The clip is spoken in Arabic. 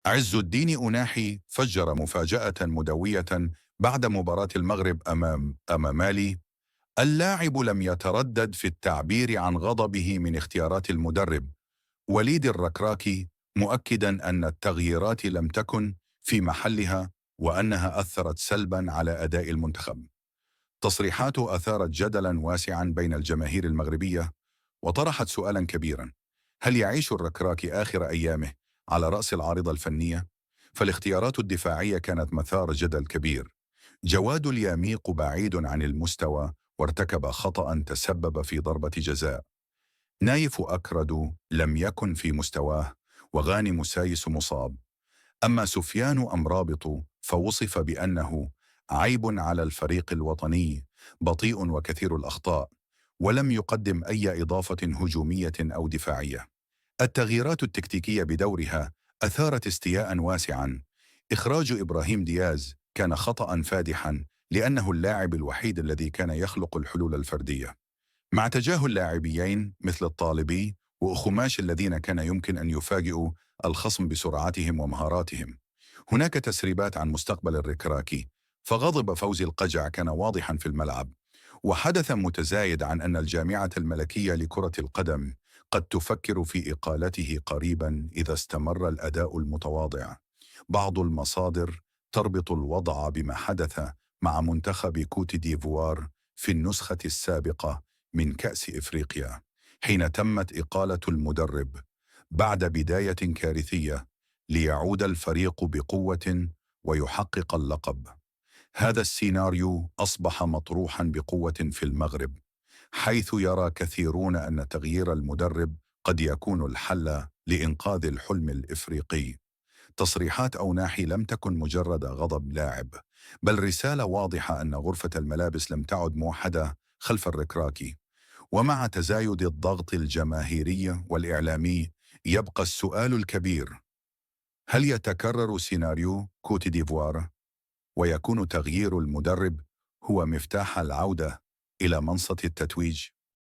عز الدين أناحي فجر مفاجأة مدوية بعد مباراة المغرب أمام مالي. اللاعب لم يتردد في التعبير عن غضبه من اختيارات المدرب وليد الركراكي، مؤكدا أن التغييرات لم تكن في محلها وأنها أثرت سلبا على أداء المنتخب. تصريحاته أثارت جدلا واسعا بين الجماهير المغربية وطرحت سؤالا كبيرا: هل يعيش الركراكي آخر أيامه على رأس العارضة الفنية؟ فالاختيارات الدفاعية كانت مثار جدل كبير. جواد اليميق بعيد عن المستوى وارتكب خطأ تسبب في ضربة جزاء. نايف أكرد لم يكن في مستواه، وغانم سايس مصاب. أما سفيان أمرابط فوصف بأنه عيب على الفريق الوطني، بطيء وكثير الأخطاء، ولم يقدم أي إضافة هجومية أو دفاعية. التغييرات التكتيكية بدورها أثارت استياء واسعا. إخراج إبراهيم دياز كان خطأ فادحا، لأنه اللاعب الوحيد الذي كان يخلق الحلول الفردية، مع تجاهل لاعبيين مثل الطالبي وأخماش الذين كان يمكن أن يفاجئوا الخصم بسرعتهم ومهاراتهم. هناك تسريبات عن مستقبل الركراكي، فغضب فوزي القجع كان واضحا في الملعب، وحدث متزايد عن أن الجامعة الملكية لكرة القدم قد تفكر في إقالته قريبا إذا استمر الأداء المتواضع. بعض المصادر تربط الوضع بما حدث مع منتخب كوت ديفوار في النسخة السابقة من كأس إفريقيا، حين تمت إقالة المدرب بعد بداية كارثية ليعود الفريق بقوة ويحقق اللقب. هذا السيناريو أصبح مطروحا بقوة في المغرب، حيث يرى كثيرون أن تغيير المدرب قد يكون الحل لإنقاذ الحلم الإفريقي. تصريحات أوناحي لم تكن مجرد غضب لاعب، بل رسالة واضحة أن غرفة الملابس لم تعد موحدة خلف الركراكي. ومع تزايد الضغط الجماهيري والإعلامي، يبقى السؤال الكبير: هل يتكرر سيناريو كوت ديفوار ويكون تغيير المدرب هو مفتاح العودة إلى منصة التتويج؟